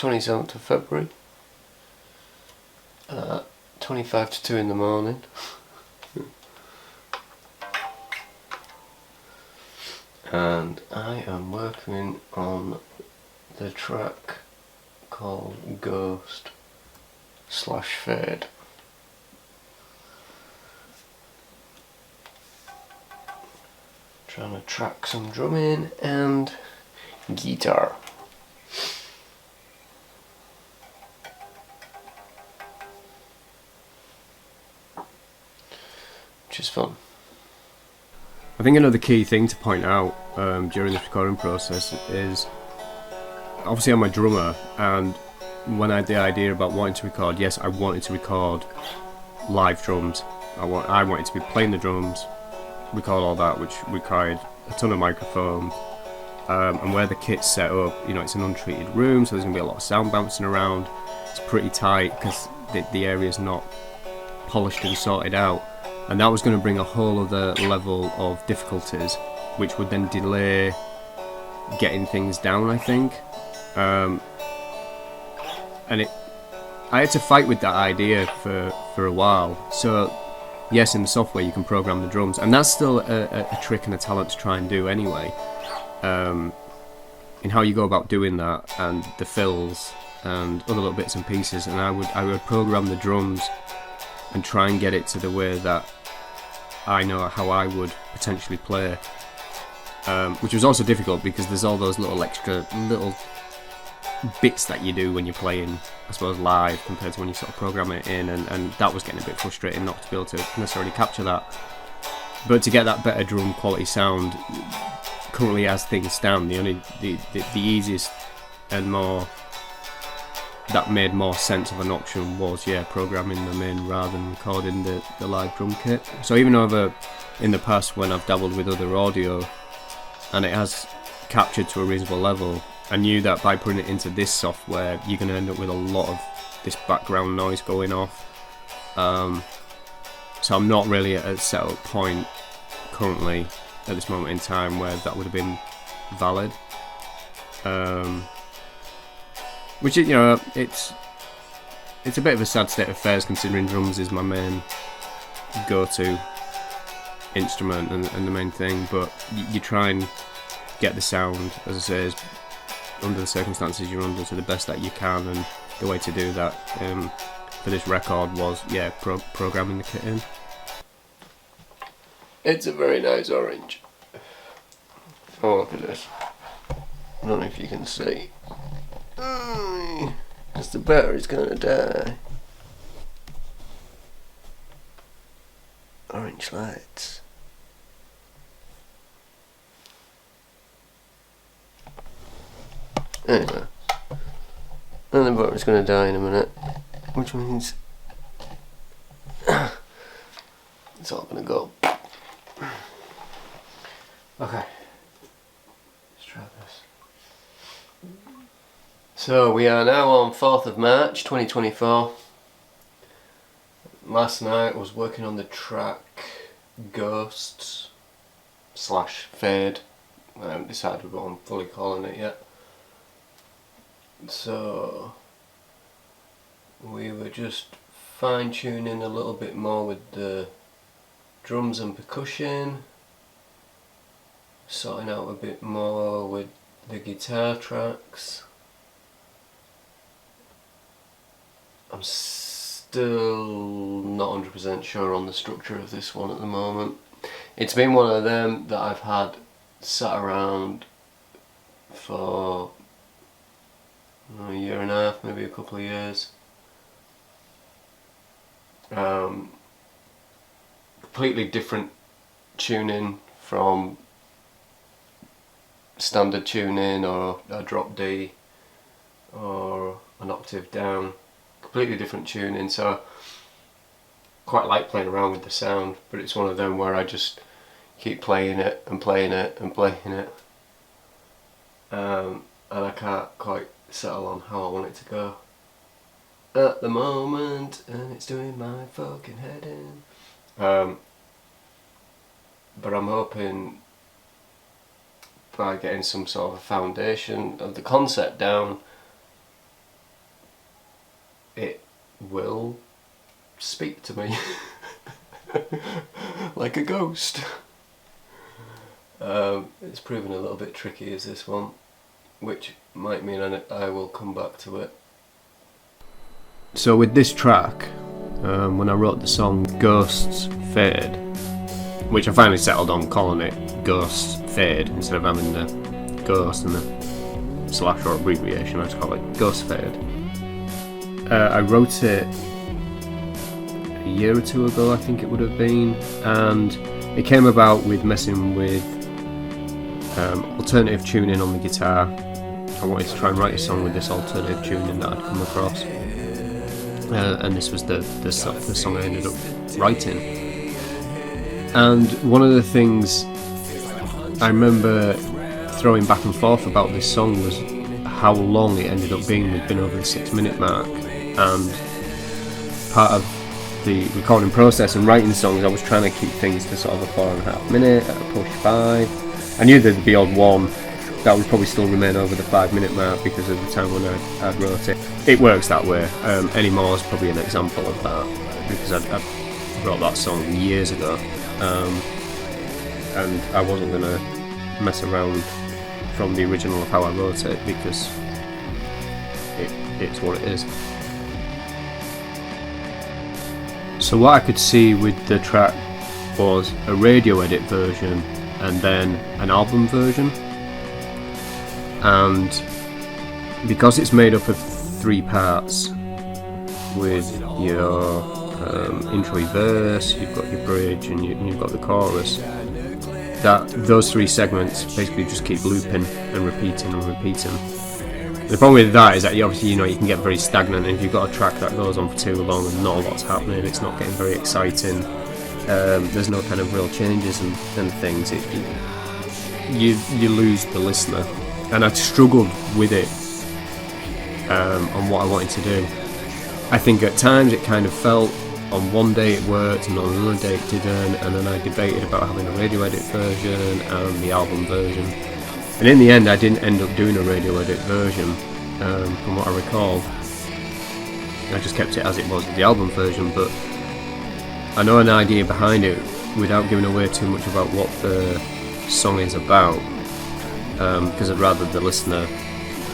27th of February, 25 to 2 in the morning. And I am working on the track called Ghost/Fade. Trying to track some drumming and guitar. Which is fun. I think another key thing to point out during this recording process is, obviously I'm a drummer, and when I had the idea about wanting to record, yes, I wanted to record live drums. I wanted to be playing the drums, record all that, which required a ton of microphones. And where the kit's set up, you know, it's an untreated room, so there's going to be a lot of sound bouncing around. It's pretty tight because the area's not polished and sorted out. And that was going to bring a whole other level of difficulties, which would then delay getting things down, I think. And I had to fight with that idea for a while. So yes, in the software you can program the drums, and that's still a trick and a talent to try and do anyway. In how you go about doing that, and the fills and other little bits and pieces, and I would program the drums and try and get it to the way that I know how I would potentially play, which was also difficult because there's all those little extra little bits that you do when you're playing, I suppose, live compared to when you sort of program it in, and that was getting a bit frustrating not to be able to necessarily capture that. But to get that better drum quality sound, currently as things stand, the easiest and more that made more sense of an option was programming them in rather than recording the live drum kit. So even over in the past when I've dabbled with other audio and it has captured to a reasonable level, I knew that by putting it into this software you're going to end up with a lot of this background noise going off. So I'm not really at a setup point currently at this moment in time where that would have been valid. Which is, you know, it's a bit of a sad state of affairs considering drums is my main go-to instrument and the main thing, but you try and get the sound, as I say, under the circumstances you're under, to the best that you can, and the way to do that for this record was programming the kit in. It's a very nice orange. Oh, look at this. I don't know if you can see. Because the battery's gonna die. Orange lights. Anyway. And the battery's gonna die in a minute. Which means it's all gonna go. Okay. Let's try this. So we are now on 4th of March 2024. Last night I was working on the track Ghosts/Fade. I haven't decided what I'm fully calling it yet. So we were just fine tuning a little bit more with the drums and percussion, sorting out a bit more with the guitar tracks. I'm still not 100% sure on the structure of this one at the moment. It's been one of them that I've had sat around for a year and a half, maybe a couple of years. Completely different tuning from standard tuning or a drop D or an octave down. Completely different tuning, so quite like playing around with the sound, but it's one of them where I just keep playing it and playing it and playing it, and I can't quite settle on how I want it to go at the moment, and it's doing my fucking head in. But I'm hoping by getting some sort of a foundation of the concept down, it will speak to me like a ghost. It's proven a little bit tricky as this one, which might mean I will come back to it. So with this track, when I wrote the song Ghosts Fade, which I finally settled on calling it Ghosts Fade instead of having the ghost and the slash or abbreviation, I just call it Ghost Fade. I wrote it a year or two ago, I think it would have been, and it came about with messing with alternative tuning on the guitar. I wanted to try and write a song with this alternative tuning that I'd come across, and this was the song I ended up writing. And one of the things I remember throwing back and forth about this song was how long it ended up being. We'd been over the 6-minute mark, and part of the recording process and writing songs, I was trying to keep things to sort of a 4.5 minute at a push 5. I knew there'd be odd one that would probably still remain over the 5-minute mark because of the time when I wrote it. It works that way. Any More is probably an example of that, because I wrote that song years ago, and I wasn't going to mess around from the original of how I wrote it, because it's what it is. So what I could see with the track was a radio edit version and then an album version, and because it's made up of 3 parts with your intro verse, you've got your bridge, and you've got the chorus, that those 3 segments basically just keep looping and repeating and repeating. The problem with that is that you can get very stagnant, and if you've got a track that goes on for too long and not a lot's happening, it's not getting very exciting, there's no kind of real changes and things, you lose the listener. And I struggled with it on what I wanted to do. I think at times it kind of felt, on one day it worked and on another day it didn't, and then I debated about having a radio edit version and the album version. And in the end, I didn't end up doing a radio edit version, from what I recall. I just kept it as it was with the album version, but I know an idea behind it without giving away too much about what the song is about, because I'd rather the listener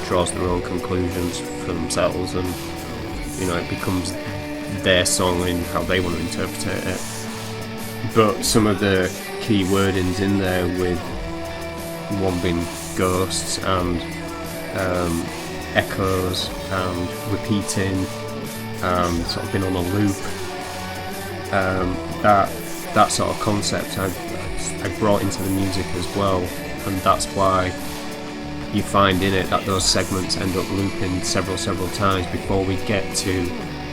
draws their own conclusions for themselves, and it becomes their song in how they want to interpret it. But some of the key wordings in there, with one being ghosts and echoes and repeating and sort of being on a loop, that sort of concept I brought into the music as well, and that's why you find in it that those segments end up looping several times before we get to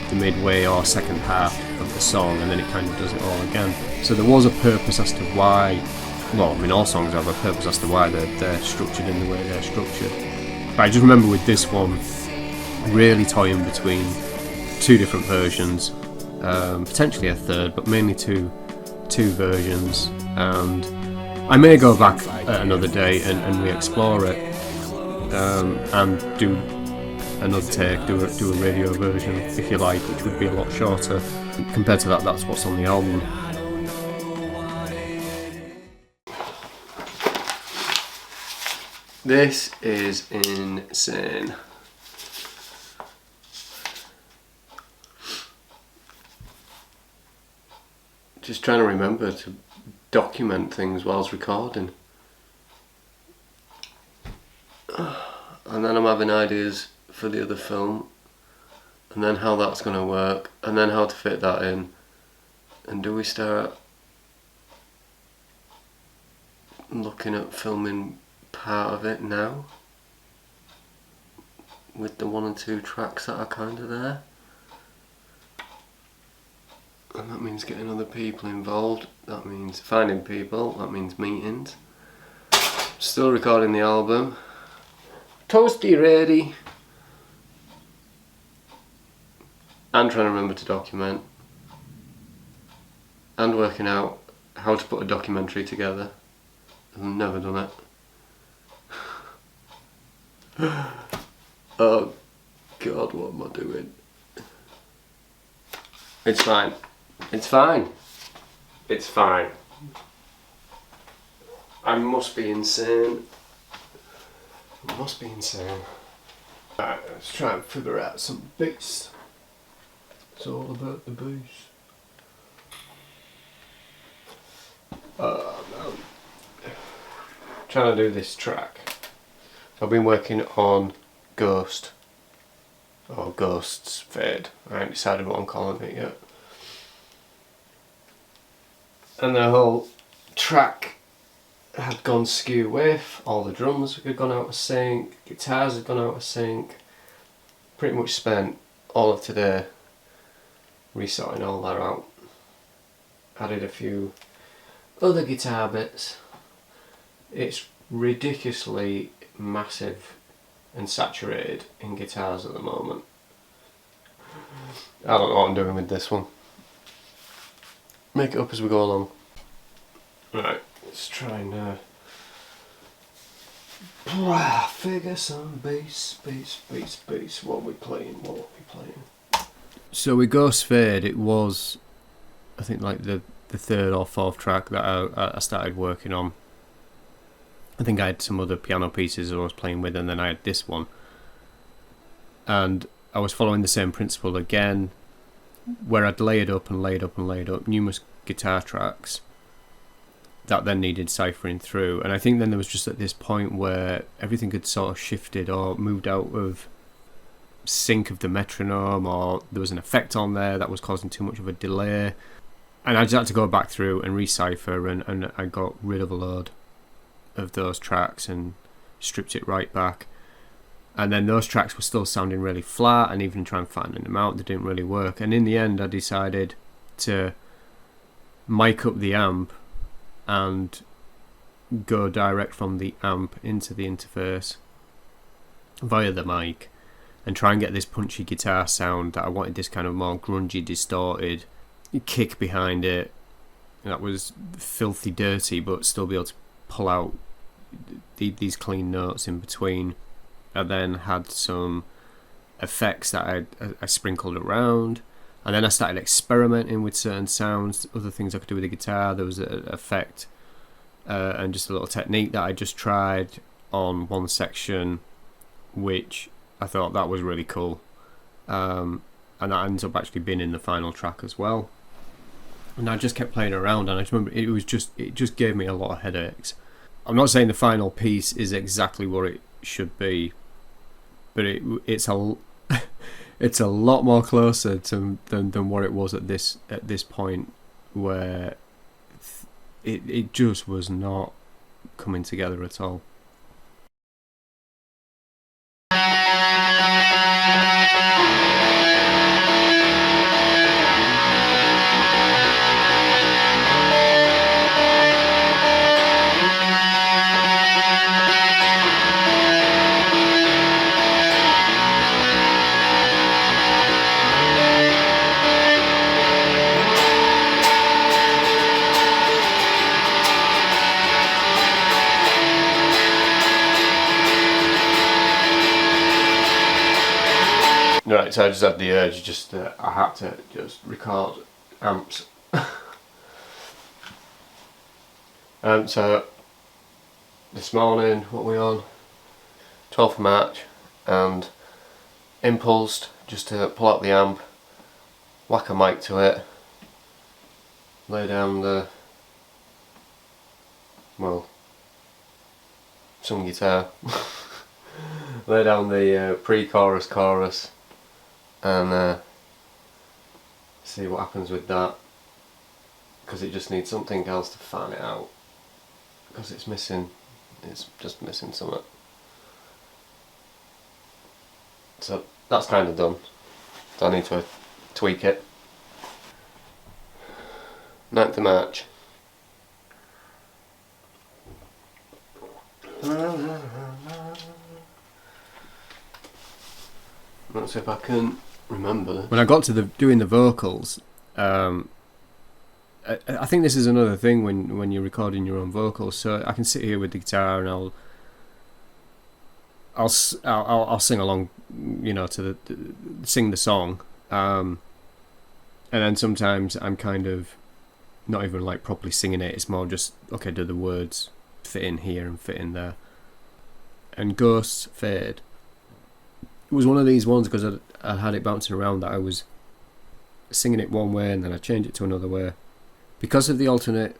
the midway or second half of the song, and then it kind of does it all again. So there was a purpose as to why, all songs have a purpose as to why they're structured in the way they're structured. But I just remember with this one, really toying between 2 different versions, potentially a third, but mainly two versions, and I may go back at another day and re-explore it, and do another take, do a radio version if you like, which would be a lot shorter. Compared to that's what's on the album. This is insane. Just trying to remember to document things whilst recording. And then I'm having ideas for the other film, and then how that's going to work, and then how to fit that in. And do we start looking at filming part of it now, with the 1 and 2 tracks that are kind of there? And that means getting other people involved, that means finding people, that means meetings. Still recording the album. Toasty ready. And trying to remember to document. And working out how to put a documentary together. I've never done it. Oh God, what am I doing? It's fine. It's fine. It's fine. I must be insane. I must be insane. Alright, let's try and figure out some bass. It's all about the bass. Trying to do this track. I've been working on Ghost. Or Ghost's Fade. I haven't decided what I'm calling it yet. And the whole track had gone skew with. All the drums had gone out of sync. Guitars had gone out of sync. Pretty much spent all of today resorting all that out. Added a few other guitar bits. It's ridiculously massive and saturated in guitars at the moment. I don't know what I'm doing with this one. Make it up as we go along. Right, let's try and figure some bass. What are we playing? So with Ghost Fade, it was, I think, like the third or fourth track that I started working on. I think I had some other piano pieces I was playing with, and then I had this one. And I was following the same principle again, where I'd laid up numerous guitar tracks that then needed ciphering through. And I think then there was just at this point where everything had sort of shifted or moved out of sync of the metronome, or there was an effect on there that was causing too much of a delay. And I just had to go back through and recipher, and I got rid of a load of those tracks and stripped it right back. And then those tracks were still sounding really flat, and even trying to flatten them out, they didn't really work. And in the end I decided to mic up the amp and go direct from the amp into the interface via the mic and try and get this punchy guitar sound that I wanted, this kind of more grungy, distorted kick behind it that was filthy dirty but still be able to pull out these clean notes in between. I then had some effects that I sprinkled around, and then I started experimenting with certain sounds, other things I could do with the guitar. There was an effect and just a little technique that I just tried on one section, which I thought that was really cool, and that ends up actually being in the final track as well. And I just kept playing around, and I just remember it just gave me a lot of headaches. I'm not saying the final piece is exactly what it should be, but it's a lot more closer to than what it was at this point, where it just was not coming together at all. Right, so I just had the urge, I had to just record amps. So this morning, what are we on? 12th of March, and impulsed just to pull out the amp, whack a mic to it, lay down some guitar, lay down the pre-chorus, chorus, and see what happens with that, because it just needs something else to fan it out, because it's just missing something. So that's kind of done, so I need to tweak it. 9th of March. Let's see if I can remember this. When I got to doing the vocals, I think this is another thing when you're recording your own vocals. So I can sit here with the guitar and I'll sing along, to sing the song, And then sometimes I'm kind of not even like properly singing it. It's more just, okay, do the words fit in here and fit in there? And Ghosts Fade, it was one of these ones because I had it bouncing around that I was singing it one way and then I changed it to another way. Because of the alternate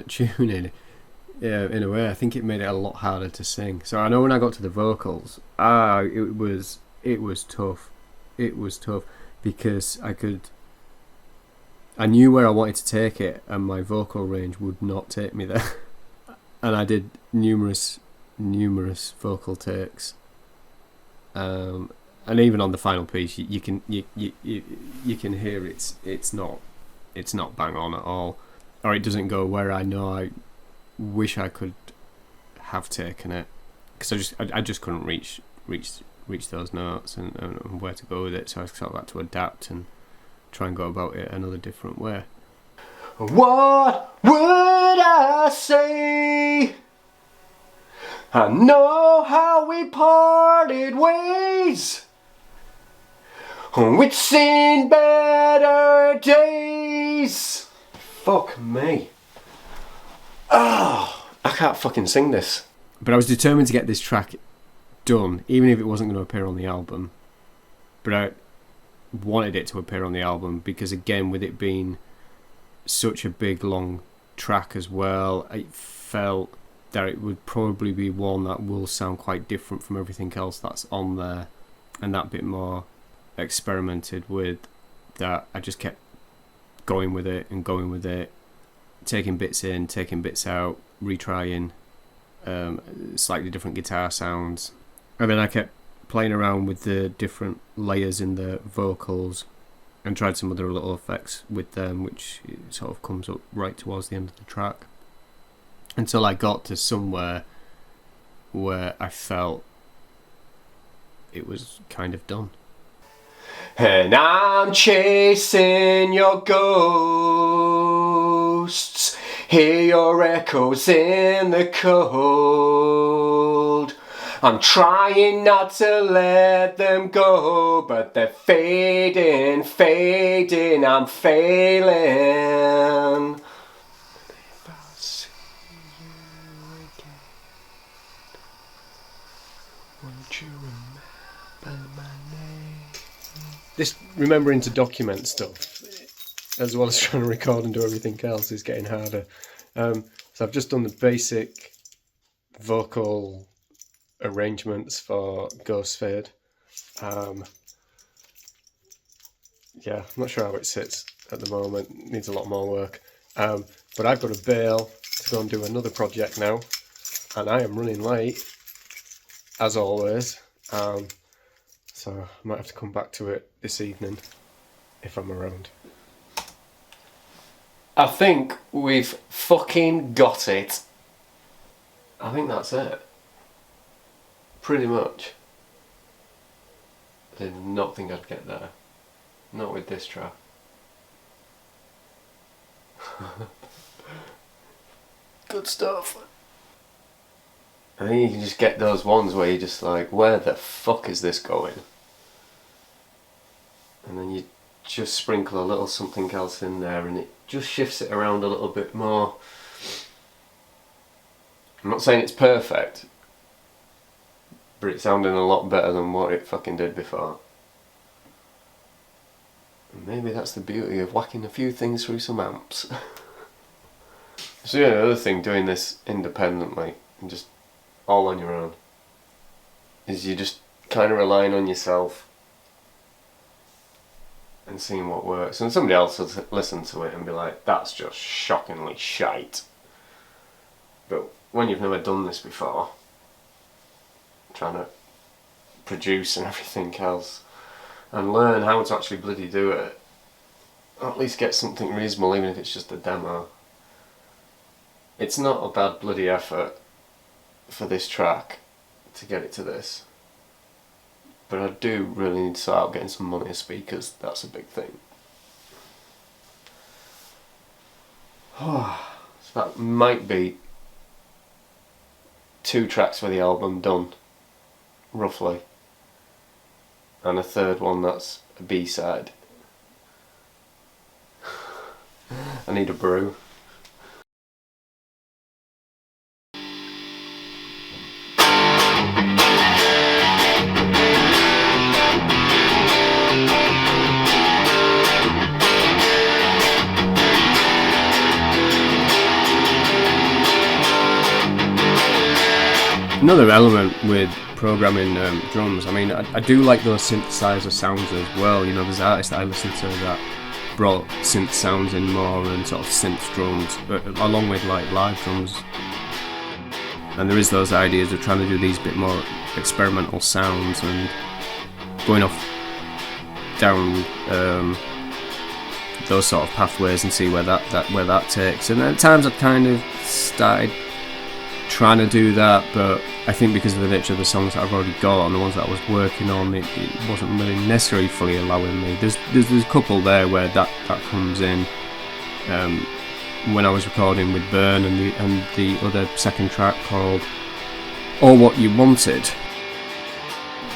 tuning, yeah, in a way, I think it made it a lot harder to sing. So I know when I got to the vocals, it was tough. It was tough because I knew where I wanted to take it, and my vocal range would not take me there. And I did numerous vocal takes, and even on the final piece, you can hear it's not bang on at all, or it doesn't go where I know I wish I could have taken it, because I just couldn't reach those notes and where to go with it. So I sort of had to adapt and try and go about it another different way. What would I say? I know how we parted ways. We'd seen better days. Fuck me. I can't fucking sing this. But I was determined to get this track done, even if it wasn't going to appear on the album. But I wanted it to appear on the album because, again, with it being such a big, long track as well, I felt that it would probably be one that will sound quite different from everything else that's on there, and that bit more experimented with. That I just kept going with it, taking bits in, taking bits out, retrying slightly different guitar sounds, and then I kept playing around with the different layers in the vocals and tried some other little effects with them, which sort of comes up right towards the end of the track, until I got to somewhere where I felt it was kind of done. And I'm chasing your ghosts, hear your echoes in the cold. I'm trying not to let them go, but they're fading, I'm failing. If I see you again, won't you remember my name? This remembering to document stuff, as well as trying to record and do everything else, is getting harder. So I've just done the basic vocal arrangements for Ghost Fade. Yeah, I'm not sure how it sits at the moment. It needs a lot more work. But I've got to bail to go and do another project now, and I am running late, as always. So I might have to come back to it this evening if I'm around. I think we've fucking got it. I think that's it. Pretty much. I did not think I'd get there. Not with this track. Good stuff. I think you can just get those ones where you're just like, where the fuck is this going? And then you just sprinkle a little something else in there and it just shifts it around a little bit more. I'm not saying it's perfect, but it's sounding a lot better than what it fucking did before. And maybe that's the beauty of whacking a few things through some amps. So yeah, the other thing, doing this independently and just all on your own, is you just kind of relying on yourself and seeing what works. And somebody else will listen to it and be like, that's just shockingly shite. But when you've never done this before, trying to produce and everything else, and learn how to actually bloody do it, or at least get something reasonable, even if it's just a demo. It's not a bad bloody effort for this track to get it to this. But I do really need to start out getting some money as speakers. That's a big thing. So that might be 2 tracks for the album done, roughly. And a third one that's a B-side. I need a brew. Another element with programming drums, I mean, I do like those synthesizer sounds as well. You know, there's artists that I listen to that brought synth sounds in more and sort of synth drums, along with like live drums. And there is those ideas of trying to do these bit more experimental sounds and going off down those sort of pathways and see where that takes. And at times I've kind of started trying to do that, but I think because of the nature of the songs that I've already got and the ones that I was working on, it wasn't really necessarily fully allowing me. There's a couple there where that comes in. When I was recording with Burn and the other second track called All What You Wanted,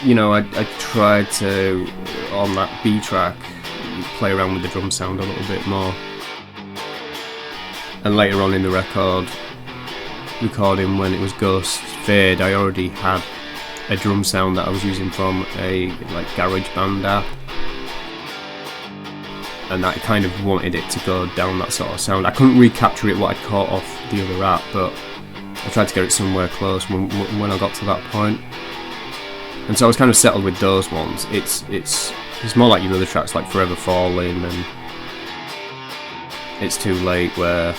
you know, I tried to, on that B track, play around with the drum sound a little bit more. And later on in the recording when it was Ghost Fade, I already had a drum sound that I was using from a like GarageBand app, and I kind of wanted it to go down that sort of sound. I couldn't recapture it what I'd caught off the other app, but I tried to get it somewhere close when I got to that point. And so I was kind of settled with those ones. It's more like your other tracks like Forever Falling and It's Too Late, where,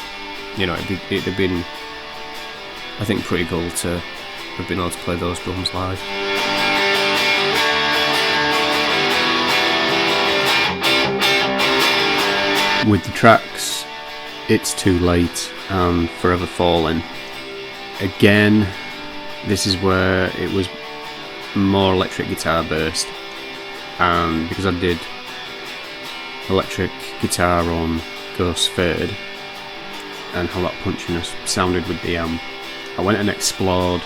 you know, it'd have been, I think, pretty cool to have been able to play those drums live. With the tracks It's Too Late and Forever Falling, again, this is where it was more electric guitar based, and because I did electric guitar on Ghost Fade and how that punchiness sounded with the amp, I went and explored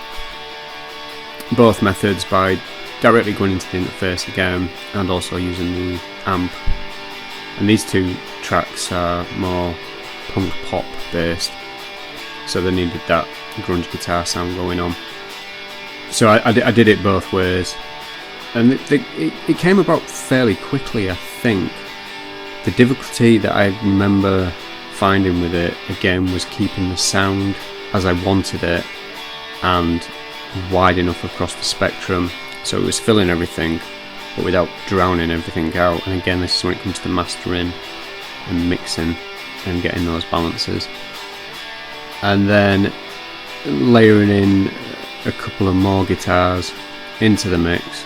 both methods by directly going into the interface again and also using the amp. And these two tracks are more punk pop based, so they needed that grunge guitar sound going on. So I did it both ways, and it came about fairly quickly, I think. The difficulty that I remember finding with it, again, was keeping the sound as I wanted it and wide enough across the spectrum so it was filling everything but without drowning everything out. And again, this is when it comes to mastering and mixing and getting those balances, and then layering in a couple of more guitars into the mix,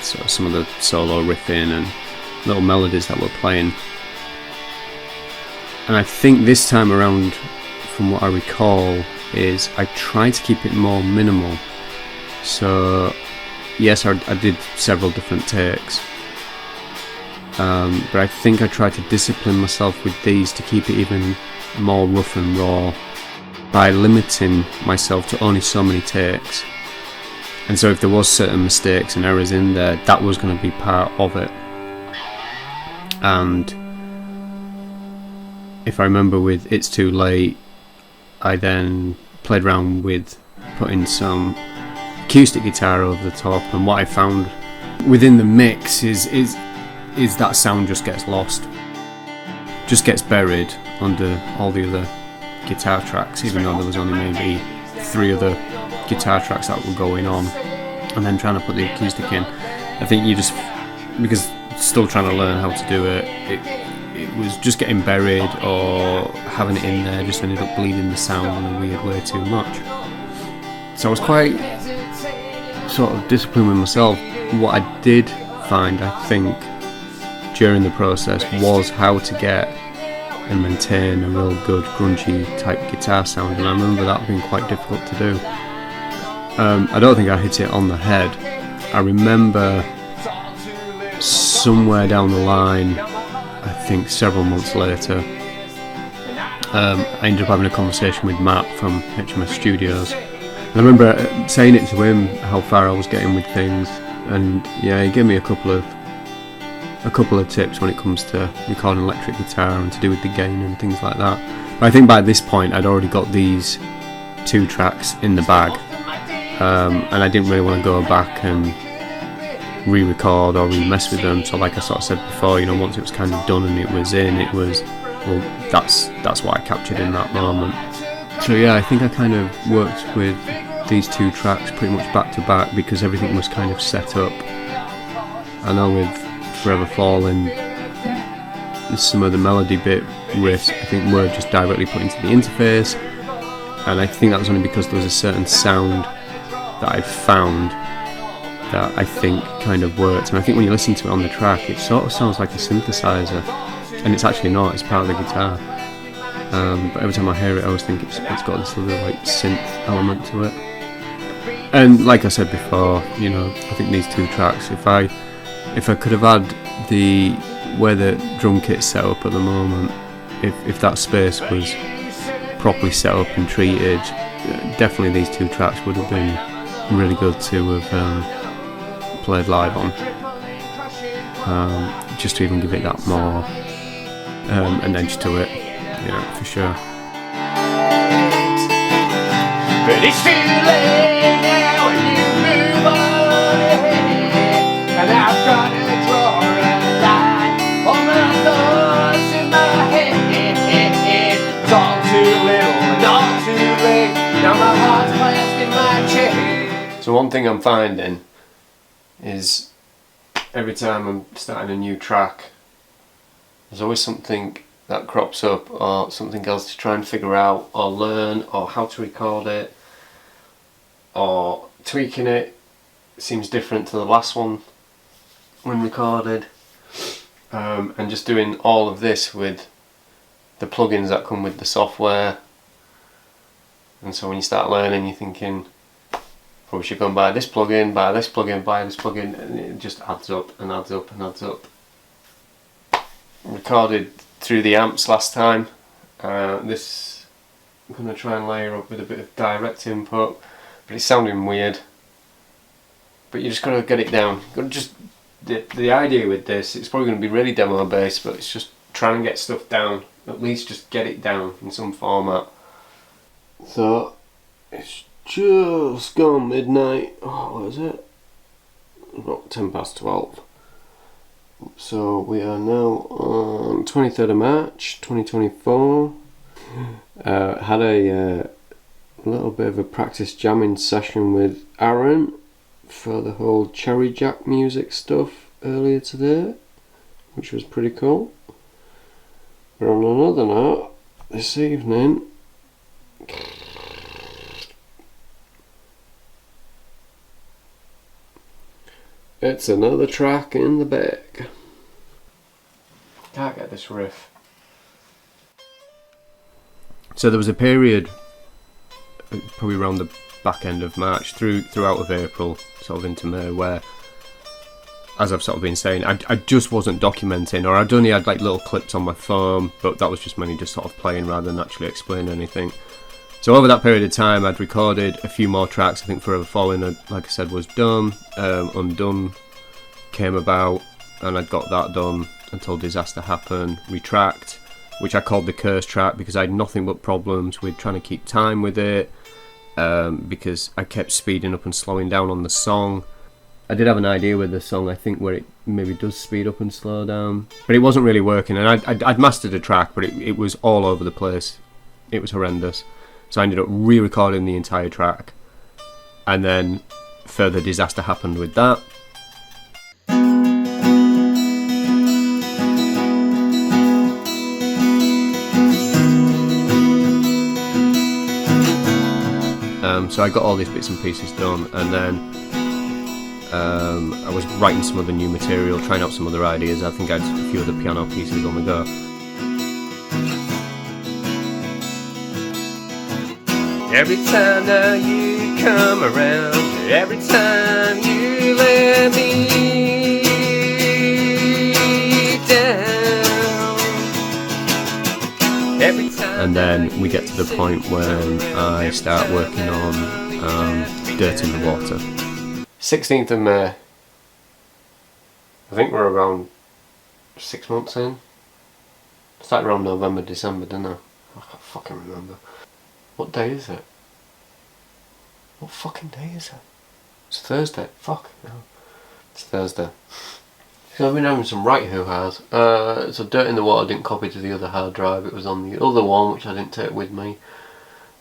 so some of the solo riffing and little melodies that we're playing. And I think this time around, from what I recall, is I tried to keep it more minimal. So yes, I did several different takes, but I think I tried to discipline myself with these to keep it even more rough and raw by limiting myself to only so many takes. And so if there was certain mistakes and errors in there, that was going to be part of it. And if I remember with It's Too Late, I then played around with putting some acoustic guitar over the top, and what I found within the mix is that sound just gets lost, just gets buried under all the other guitar tracks, even though there was only maybe 3 other guitar tracks that were going on, and then trying to put the acoustic in. I think you just, because still trying to learn how to do it, it was just getting buried, or having it in there just ended up bleeding the sound in a weird way too much. So I was quite sort of disciplined with myself. What I did find, I think, during the process was how to get and maintain a real good grungy type guitar sound, and I remember that being quite difficult to do. I don't think I hit it on the head. I remember somewhere down the line, I think several months later, I ended up having a conversation with Matt from HMS Studios, and I remember saying it to him how far I was getting with things, and yeah, he gave me a couple of a couple of tips when it comes to recording electric guitar and to do with the gain and things like that. But I think by this point I'd already got these 2 tracks in the bag, and I didn't really want to go back and re-record or re-mess with them. So like I sort of said before, you know, once it was kind of done and it was in, it was, well, that's what I captured in that moment. So yeah, I think I kind of worked with these 2 tracks pretty much back to back because everything was kind of set up. I know with Forever Falling, some of the melody bit riffs I think were just directly put into the interface, and I think that was only because there was a certain sound that I'd found that I think kind of worked. And I think when you listen to it on the track, it sort of sounds like a synthesizer, and it's actually not, it's part of the guitar. But every time I hear it I always think it's got this little like synth element to it. And like I said before, you know, I think these 2 tracks, if I could have had the where the drum kit's set up at the moment, if that space was properly set up and treated, definitely these 2 tracks would have been really good to have played live on, just to even give it that more an edge to it, you know, for sure. But it's too late now and you move on ahead, and I've got to draw a line. All my thoughts in my head, it's all too little and all too late. Now my heart's clasped in my chest. So one thing I'm finding is every time I'm starting a new track, there's always something that crops up or something else to try and figure out or learn, or how to record it, or tweaking it seems different to the last one when recorded, and just doing all of this with the plugins that come with the software. And so when you start learning, you're thinking, probably should go and buy this plugin, buy this plugin, buy this plugin, and it just adds up and adds up and adds up. Recorded through the amps last time. This I'm going to try and layer up with a bit of direct input, but it's sounding weird. But you just got to get it down. Got to just the idea with this, it's probably going to be really demo based, but it's just trying to get stuff down. At least just get it down in some format. So it's just gone midnight. Oh, what is it? About 10:12. So we are now on 23rd of March 2024. Had a little bit of a practice jamming session with Aaron for the whole Cherry Jack music stuff earlier today, which was pretty cool. But on another note, this evening, it's another track in the bag. Can't get this riff. So there was a period, probably around the back end of March throughout of April, sort of into May, where, as I've sort of been saying, I just wasn't documenting, or I'd only had like little clips on my phone, but that was just mainly just sort of playing rather than actually explaining anything. So over that period of time, I'd recorded a few more tracks. I think Forever Falling, like I said, was done. Undone came about, and I'd got that done until Disaster happened. Retract, which I called the Curse track because I had nothing but problems with trying to keep time with it, because I kept speeding up and slowing down on the song. I did have an idea with the song, I think, where it maybe does speed up and slow down, but it wasn't really working. And I'd mastered a track, but it was all over the place. It was horrendous. So I ended up re-recording the entire track, and then further disaster happened with that. So I got all these bits and pieces done, and then I was writing some other new material, trying out some other ideas. I think I had a few other piano pieces on the go. Every time that you come around, every time you let me down, every time. And then we get to the point when I start working on Dirt in the Water. 16th of May. I think we're around 6 months in. Started around November, December, didn't I? I can't fucking remember. What day is it? What fucking day is it? It's Thursday. Fuck. No. It's Thursday. So I've been having some right hoo-has. So Dirt in the Water didn't copy to the other hard drive. It was on the other one, which I didn't take with me.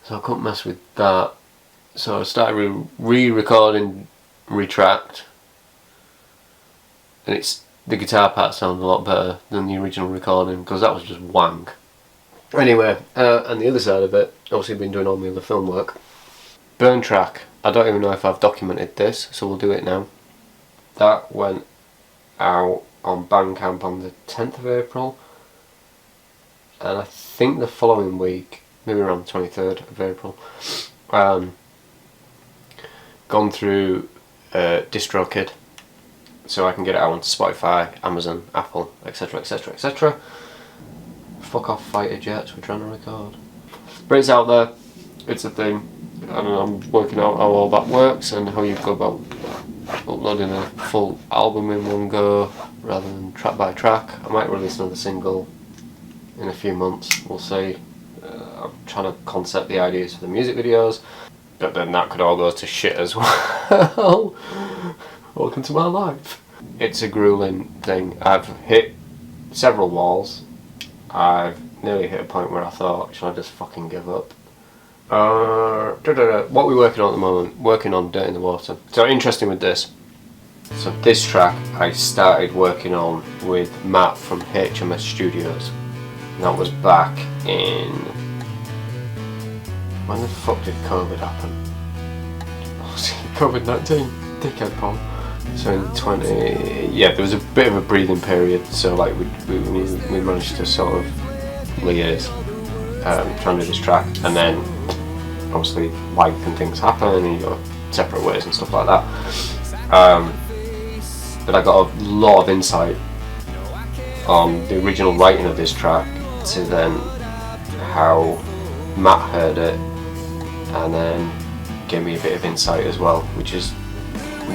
So I couldn't mess with that. So I started re-recording Retract. And the guitar part sounds a lot better than the original recording, because that was just wank. Anyway, and the other side of it, obviously been doing all my other film work. Burn track. I don't even know if I've documented this, so we'll do it now. That went out on Bandcamp on the 10th of April. And I think the following week, maybe around the 23rd of April, gone through DistroKid, so I can get it out onto Spotify, Amazon, Apple, etc, etc, etc. Fuck off fighter jets, we're trying to record. But it's out there, it's a thing, and I'm working out how all that works and how you go about uploading a full album in one go rather than track by track. I might release another single in a few months, we'll see. I'm trying to concept the ideas for the music videos, but then that could all go to shit as well. Welcome to my life. It's a grueling thing. I've hit several walls. I've nearly hit a point where I thought, should I just fucking give up? What we're working on at the moment, working on Dirt in the Water. So interesting with this. So this track I started working on with Matt from HMS Studios. And that was back in... When the fuck did COVID happen? COVID-19, dickhead Paul. So in 20... Yeah, there was a bit of a breathing period, so like we managed to sort of liaise, trying to do this track, and then obviously life and things happen and you go separate ways and stuff like that. But I got a lot of insight on the original writing of this track to then how Matt heard it, and then gave me a bit of insight as well, which is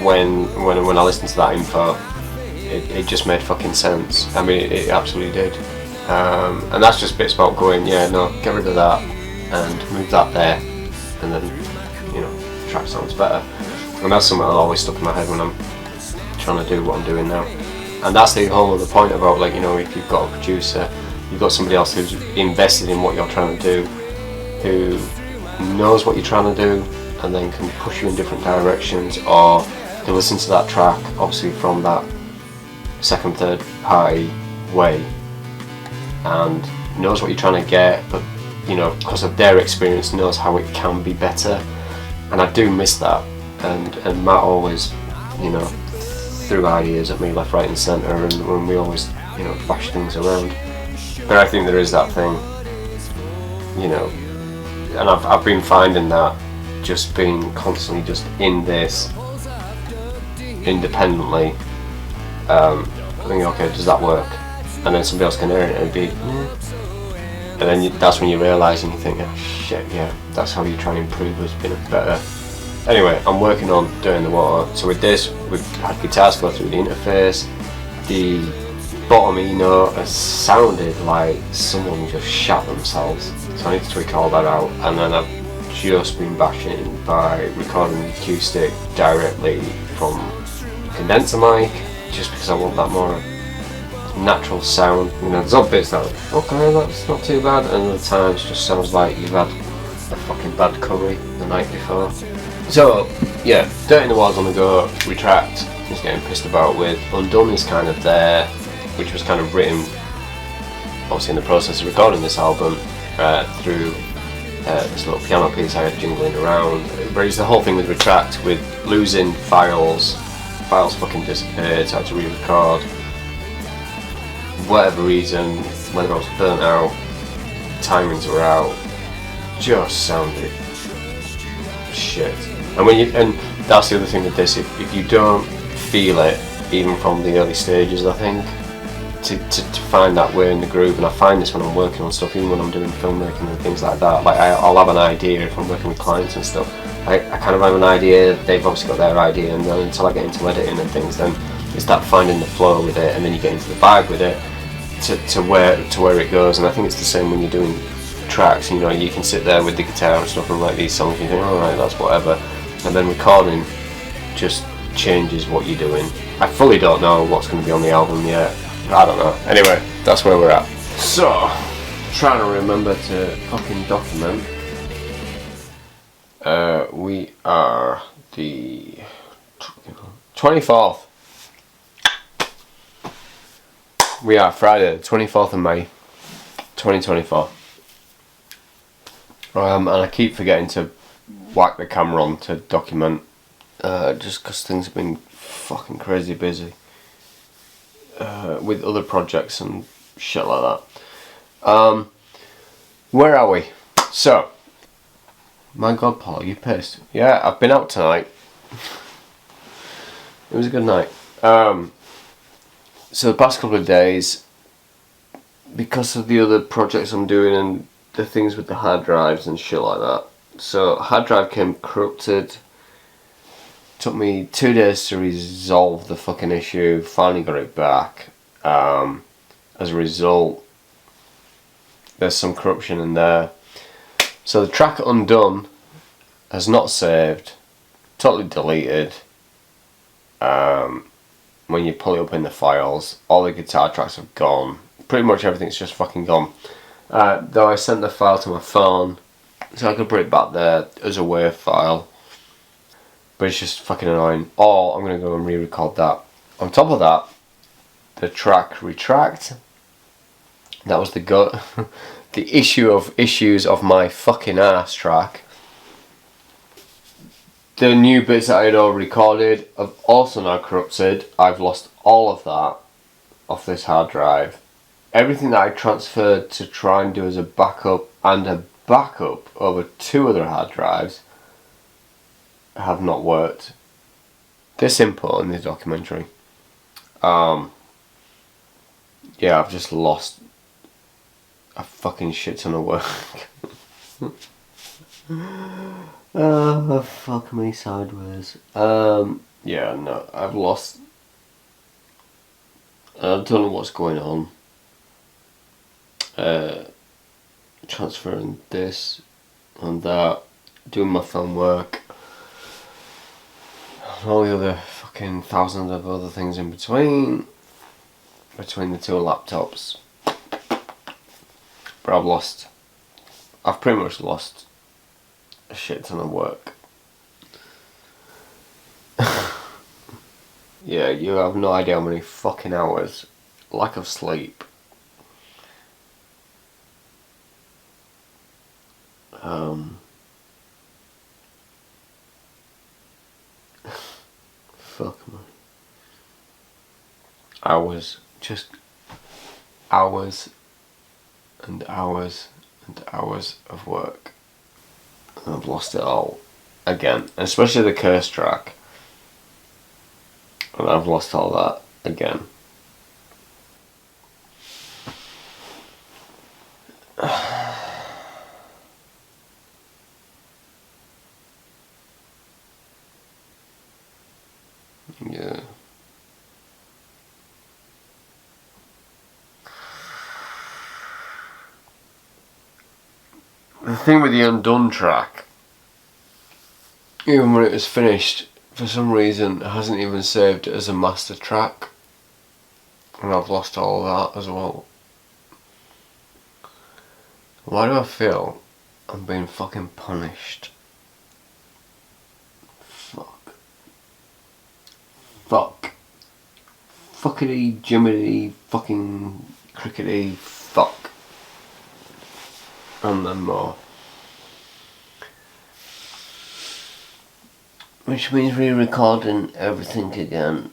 when I listened to that info, it just made fucking sense. I mean, it absolutely did. And that's just bits about going, yeah, no, get rid of that and move that there, and then, you know, the track sounds better. And that's something that always stuck in my head when I'm trying to do what I'm doing now. And that's the whole other point about, like, you know, if you've got a producer, you've got somebody else who's invested in what you're trying to do, who knows what you're trying to do, and then can push you in different directions, or can listen to that track, obviously from that second, third party way, and knows what you're trying to get, but, you know, because of their experience, knows how it can be better. And I do miss that, and Matt always, you know, threw ideas at me left, right and centre, and when we always, you know, bash things around. But I think there is that thing, you know, and I've been finding that just being constantly just in this independently, thinking, okay, does that work? And then somebody else can hear it and be, and then that's when you realise and you think, oh shit, yeah, that's how you try and improve as being a better. Anyway, I'm working on Dirt in the Water. So with this, we've had guitars go through the interface. The bottom E note has sounded like someone just shot themselves, so I need to tweak all that out. And then I've just been bashing by recording the acoustic directly from condenser mic, just because I want that more natural sound. You know, there's odd bits that are, okay, that's not too bad, and at times just sounds like you've had a fucking bad curry the night before. So yeah, Dirt in the Water's on the go. Retract is getting pissed about with. Undone is kind of there, which was kind of written obviously in the process of recording this album through this little piano piece I had jingling around. But it's the whole thing with Retract, with losing files fucking disappeared, so I had to re-record. Whatever reason, whether I was burnt out, timings were out, just sounded shit. And that's the other thing with this, if you don't feel it, even from the early stages, I think, to find that way in the groove, and I find this when I'm working on stuff, even when I'm doing filmmaking and things like that, like I'll have an idea if I'm working with clients and stuff, I kind of have an idea, they've obviously got their idea, and then until I get into editing and things, then it's that finding the flow with it, and then you get into the vibe with it, to where it goes. And I think it's the same when you're doing tracks. You know, you can sit there with the guitar and stuff and write these songs and you think, alright, that's whatever, and then recording just changes what you're doing. I fully don't know what's going to be on the album yet. I don't know. Anyway, that's where we're at. So, trying to remember to fucking document. We are the 24th. We are Friday, the 24th of May, 2024. And I keep forgetting to whack the camera on to document, just because things have been fucking crazy busy with other projects and shit like that. Where are we? So, my God, Paul, you pissed? Yeah, I've been out tonight. It was a good night. So the past couple of days, because of the other projects I'm doing and the things with the hard drives and shit like that. So hard drive came corrupted. Took me 2 days to resolve the fucking issue. Finally got it back. As a result, there's some corruption in there. So the track Undone has not saved. Totally deleted. When you pull it up in the files, all the guitar tracks have gone. Pretty much everything's just fucking gone. Though I sent the file to my phone, so I could put it back there as a WAV file. But it's just fucking annoying. Or I'm going to go and re-record that. On top of that, the track Retract. That was the the issue of issues of my fucking ass track. The new bits that I had already recorded have also now corrupted. I've lost all of that off this hard drive. Everything that I transferred to try and do as a backup and a backup over 2 other hard drives have not worked. This input in the documentary. Yeah, I've just lost a fucking shit ton of work. Oh, fuck me sideways. Yeah, no, I've lost. I don't know what's going on. Transferring this and that, doing my film work, and all the other fucking thousands of other things in between the 2 laptops. But I've pretty much lost a shit ton of work. Yeah, you have no idea how many fucking hours, lack of sleep. Fuck me. Hours, just hours and hours and hours of work. And I've lost it all again, especially the curse track. And I've lost all that again. Yeah. The thing with the Undone track, even when it was finished, for some reason it hasn't even saved as a master track, and I've lost all that as well. Why do I feel I'm being fucking punished? Fuck. Fuckity, jimmity, fucking crickety, fuck. And then more. Which means re-recording everything again.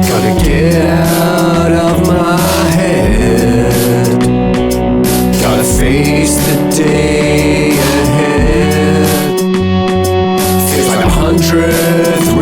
Gotta get out of my head. earth